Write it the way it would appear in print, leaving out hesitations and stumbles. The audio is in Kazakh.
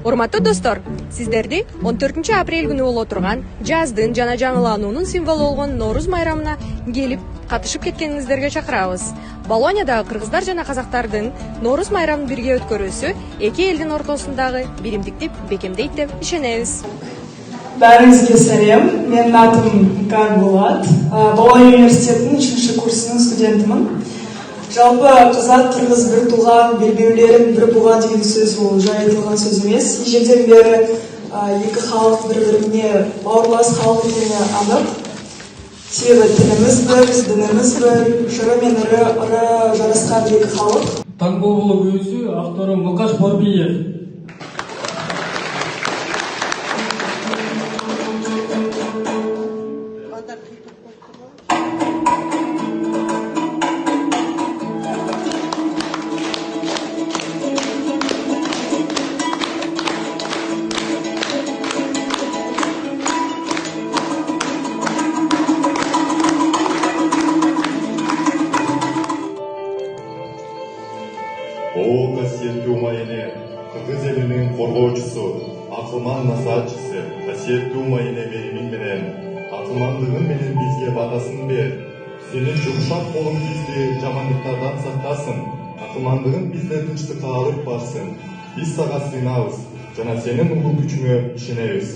Урматтуу достор, сиздерди 14 апрель күнү боло турган жаздын жана жаңылануунун символу болгон Нооруз майрамына келип катышып кеткениңиздерге чакырабыз. Болоньядагы кыргыздар жана казактардын Нооруз майрамын бирге өткөрүүсү эки элдин ортосундагы биримдикти бекемдейт деп ишенебиз. Бәріңізге сәлем, менің атым Икар Болат, Болонья университетінің 3-ші курсының студентімін. Жалпы қазақ қырғыз бір туған, белбеулерін бір туған деген сөз ол жай айтылған сөз емес. Ежелден бері екі халық бір-біріне бауырлас халық екені анық. Себебі тіліміз бір, дініміз бір, жыры мен ыры жарасқан екі халық. Таңболболу күйісі авторы Мұқаш Борбиев. О қасиетті умайыне, қырғыз елінің қорғаушысы, ақылман насаатчысы, қасиетті умайыне меримин менен, ақылмандығын менен бізге бағасын бер. Сенің жұмшақ қолың бізді жамандықтардан сақтасын, ақылмандығын бізде тыныштыққа алып барсын. Біз саға сыйынабыз, жана сенің ұлы күчүңө ишенебиз.